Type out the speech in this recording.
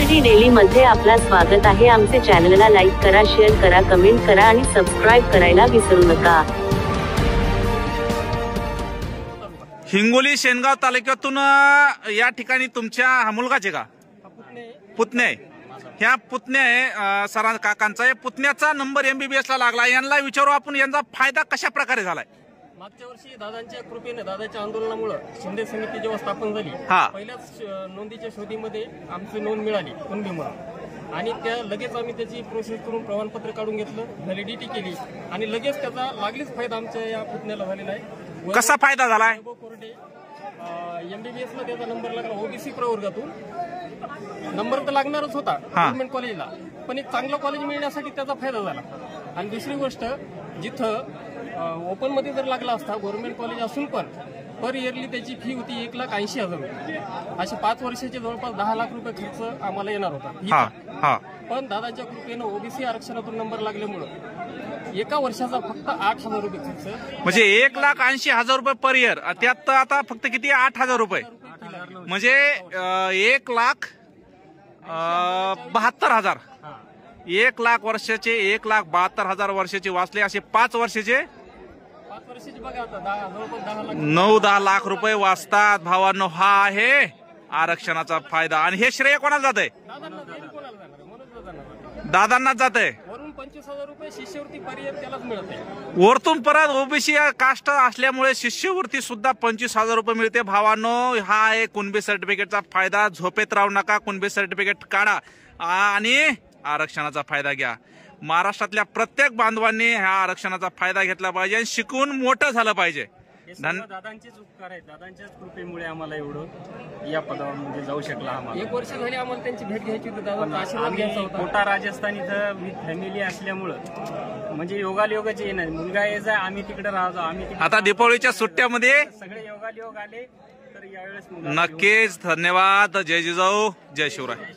MRD daily मध्ये आपला स्वागत आहे। आमचे चॅनलला लाईक करा, शेअर करा, कमेंट करा आणि सबस्क्राइब करायला विसरू नका। हिंगोली शेनगाव तालुक्यातून या ठिकाणी तुमच्या हा मुलगाचे का पुतणे ह्या पुतणे सरांचा काकांचा पुतण्याचा नंबर एमबीबीएस ला लागला। यांना विचारू आपण यांचा फायदा कशा प्रकारे झालाय। मागच्या वर्षी दादांच्या कृपेने दादाच्या आंदोलनामुळे शिंदे समिती जेव्हा स्थापन झाली पहिल्याच नोंदीच्या शोधीमध्ये आमची नोंद मिळाली कुणबीमुळे आणि त्या लगेच आम्ही त्याची प्रोसेस करून प्रमाणपत्र काढून घेतलं, व्हॅलिडिटी केली आणि लगेच त्याचा लागलीच फायदा आमच्या या पुतण्याला झालेला आहे। कसा फायदा झालाय? एमबीबीएस ला त्याचा नंबर लागला ओबीसी प्रवर्गातून। नंबर तर लागणारच होता गव्हर्नमेंट कॉलेजला, पण एक चांगलं कॉलेज मिळण्यासाठी त्याचा फायदा झाला। आणि दुसरी गोष्ट, जिथं ओपन मध्ये जर लागला असता गव्हर्नमेंट कॉलेज असून पण पर इयरली त्याची फी होती 1,80,000 रुपये। असे 5 वर्षाचे जवळपास 10 लाख रुपये खर्च आम्हाला येणार होता। पण दादाच्या कृपेनं ओबीसी आरक्षणातून नंबर लागल्यामुळे एका वर्षाचा फक्त 8,000 रुपये खर्च, म्हणजे 1,80,000 रुपये पर इयर। त्यात आता फक्त किती 8,000 रुपये, म्हणजे 1,72,000। 1 लाख वर्षाचे 1,72,000 वर्षाचे वाचले, असे 5 वर्षाचे 9-10 लाख रुपये वाचतात। भावांनो, हा आहे आरक्षणाचा फायदा। आणि हे श्रेय कोणाला जात आहे? दादांनाच जात आहे। वरून 25,000 रुपये शिष्यवृत्ती पर्यंत त्यालाच मिळते। वरतून परत ओबीसी कास्ट असल्यामुळे शिष्यवृत्ती सुद्धा 25,000 रुपये मिळते। भावांनो, हा आहे कुणबी सर्टिफिकेटचा फायदा। झोपेत राहू नका, कुणबी सर्टिफिकेट काढा आणि आरक्षणाचा फायदा घ्या। महाराष्ट्रातल्या प्रत्येक बांधवांनी ह्या आरक्षणाचा फायदा घेतला पाहिजे आणि शिकून मोठं झालं पाहिजे। दादांचेच उपकार आहेत, दादांच्याच कृपेमुळे आम्हाला एवढं या पदावर म्हणजे जाऊ शकला। आम्हाला 1 वर्ष झाली आम्हाला त्यांची भेट घ्यायची होती, दादांचा आशीर्वाद घ्यायचा होता। कोटा राजस्थान इथं विथ फॅमिली असल्यामुळं म्हणजे योगायोगाचे येणार, मुलगा यायचा आम्ही तिकडे राहतो, आम्ही आता दीपावलीच्या सुट्ट्यामध्ये सगळे योगायोग आले तर यावेळेस नक्कीच। धन्यवाद। जय जिजाऊ, जय शिवराय।